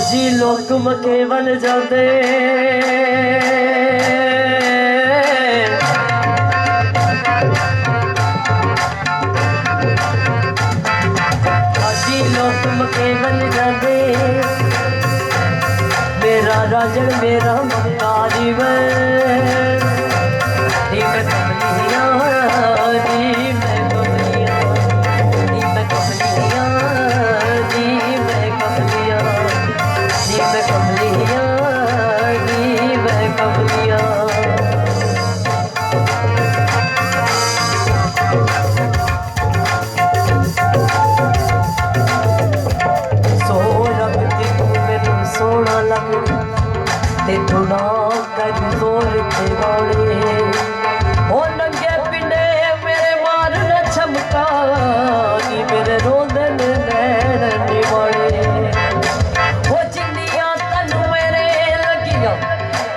जी लोग मके बन जाते जी लोग मके बन जाते मेरा राजन मेरा मकारी ते थोड़ा कर जोर के वाले ओ नंगे पिंडे मेरे मार न चमका नी मेरे रोदन नैन निवाले ओ चिंदियां तन मेरे लगिया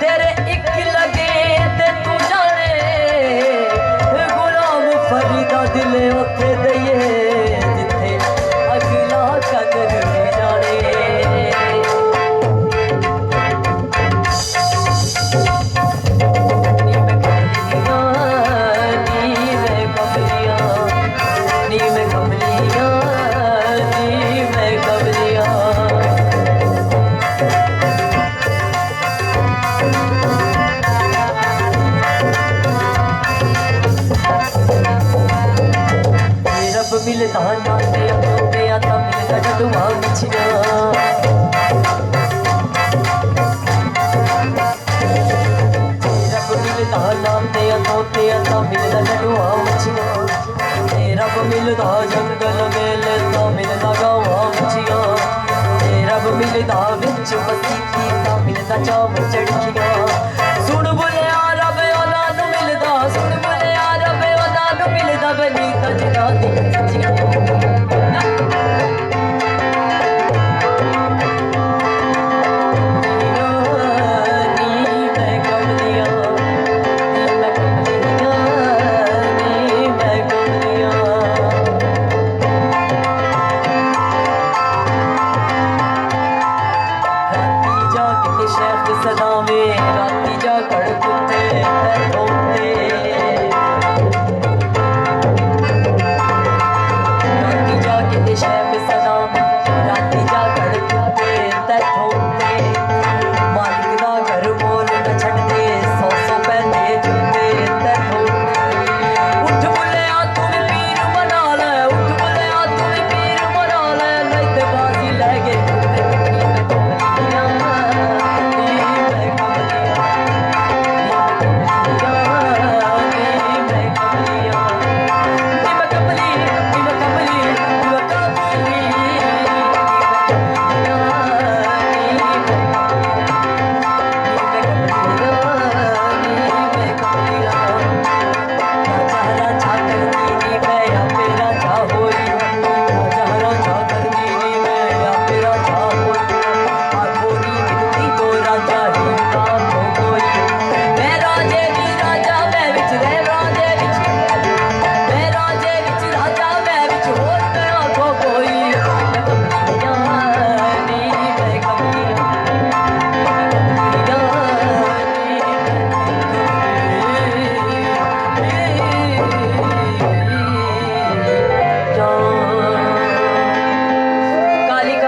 तेरे एक लगे ते तू जाने गुलाम फरीदा दिल उथे दइए जिथे अगला कदर में जाने मिलता नाते तोते आता मिलता डुआ मछिया रब मिलता नाते तोते आता मिलता डुआ मछिया रब मिलता जंगल मेलता मिलता गावा मछिया रब मिलता विच बसी थी मिलता चाव चढ़िया